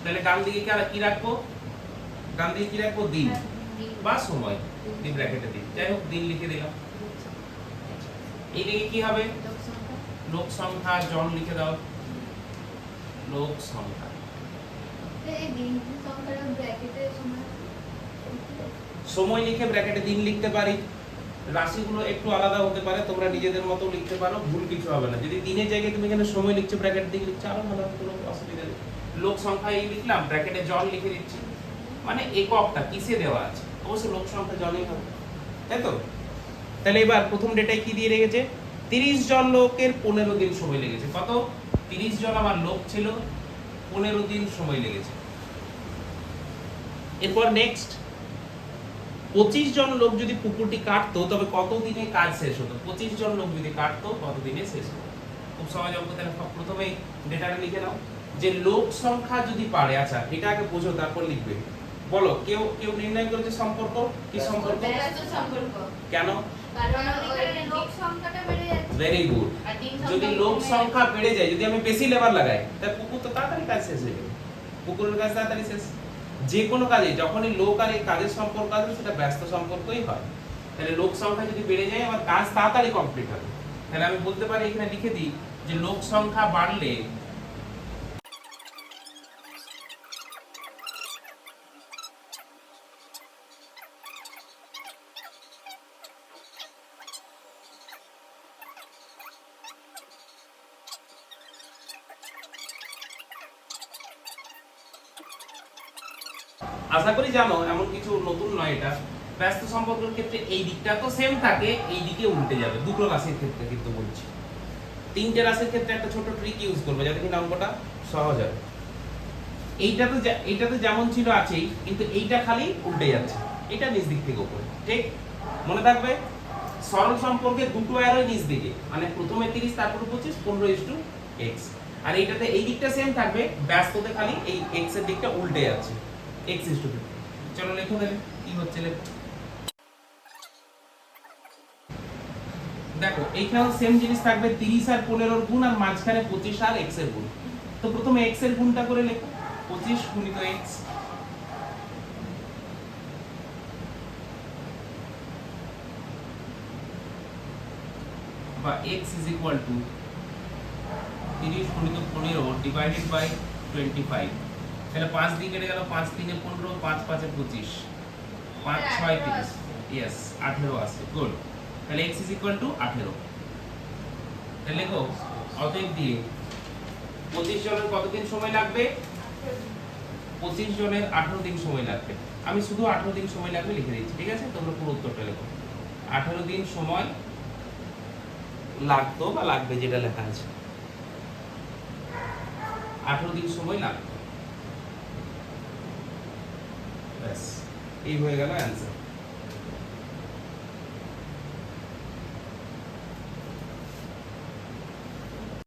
তাহলে ডান দিকে কি রাখবো? ডান দিকে কি রাখবো? দিন বা সময়, দিন ব্র্যাকেটে দিন, যাই হোক দিন লিখে দিলাম। এই দিকে কি হবে? লোক সংখ্যা, জন লিখে দাও, লোক সংখ্যা। সময় লিখে ব্র্যাকেটে দিন লিখতে পারি। রাশিগুলো একটু আলাদা হতে পারে, তোমরা নিজেদের মতো লিখতে পারো, ভুল কিছু হবে না। যদি দিনের জায়গায় তুমি এখানে সময় লিখছো, ব্র্যাকেট দিন লিখছো, আরো ভালো, কোনো অসুবিধা নেই। লোক সংখ্যা এই লিখলাম, ব্র্যাকেটে জন লিখে দিচ্ছি, মানে এককটা কিসে দেওয়া আছে, অবশ্য লোক সংখ্যা জনই হবে, তাই তো? তাহলে এবার প্রথম ডেটায় কি দিয়ে রেখেছে? 30 জন লোকের 15 দিন সময় লেগেছে। কত? 30 জন আমার লোক ছিল, 15 দিন সময় লেগেছে। এরপর নেক্সট, 25 জন লোক যদি পুকুরটি কাটতো তবে কত দিনে কাজ শেষ হতো? 25 জন লোক যদি কাটতো কত দিনে শেষ হতো? খুব সহজ অঙ্ক। তাহলে প্রথমেই ডেটাটা লিখে নাও যে লোক সংখ্যা যদি পারে, আচ্ছা এটা আগে বোঝো তারপর লিখবে। বলো, কেউ কেউ নির্ণয় করেছে সম্পর্ক, কি সম্পর্ক? কেন? Very good. যদি লোক সংখ্যা বেড়ে যায়, যদি আমি বেশি লেবার লাগাই, তাহলে পুকুর তো তাড়াতাড়ি কাজ শেষ হয়ে যাবে, পুকুরের কাজ তাড়াতাড়ি শেষ। যে কোনো কাজে যখনই লোক আর এই কাজের সম্পর্ক আছে, সেটা ব্যস্ত সম্পর্কই হয়। তাহলে লোক সংখ্যা যদি বেড়ে যায়, আমার কাজ তাড়াতাড়ি কমপ্লিট হবে। তাহলে আমি বলতে পারি, এখানে লিখে দিই যে লোক সংখ্যা বাড়লে আশা করি জানো, এমন কিছু নতুন নয় এটা। ব্যস্ত সম্পর্কের ক্ষেত্রে এই দিকটা তো সেম থাকে, এই দিকে উল্টে যাবে। দুটো রাশির ক্ষেত্রে কিন্তু বলছি, তিনটে রাশির ক্ষেত্রে একটা ছোট ট্রিক ইউজ করবে যাতে কিনা অঙ্কটা সহজ হয়। এইটা তো যেমন ছিল আছেই, কিন্তু এইটা খালি উল্টে যাচ্ছে, এটা নিচ দিক থেকে উপরে, ঠিক মনে থাকবে। সরল সম্পর্কে দুটো অ্যারো নিচ দিকে, মানে প্রথমে 30 তারপর 25, 15:x। আর এইটাতে এই দিকটা সেম থাকবে, ব্যস্ততে খালি এই x এর দিকটা উল্টে যাচ্ছে, x:50। চলো লেখো তাহলে কি হচ্ছে, লেখো। দেখো এইখানেও সেম জিনিস থাকবে, 30 আর 15 এর গুণ, আর মাঝখানে 25 আর x এর গুণ। তো প্রথমে x এর গুণটা করে লেখো, 25 গুণিত x, বা x is equal to 30 গুণিত 15 ডিভাইডেড বাই 25। তাহলে 5 দিয়ে কেটে গেল, 5 3 এ 15, 5 5 এ 25, 5 6 30, ইয়েস 18 আসছে, গুড। তাহলে x is equal to 18। তাহলে লেখো, অতএব দিয়ে 25 জনের কত দিন সময় লাগবে? 25 জনের 18 দিন সময় লাগবে। আমি শুধু 18 দিন সময় লাগবে লিখে দিচ্ছি, ঠিক আছে? তোমরা পুরো উত্তরটা লেখো। 18 দিন সময় লাগতো বা লাগবে, যেটা লেখা আছে, 18 দিন সময় লাগতো। ব্যাস, এই হয়ে গেল অ্যান্সার।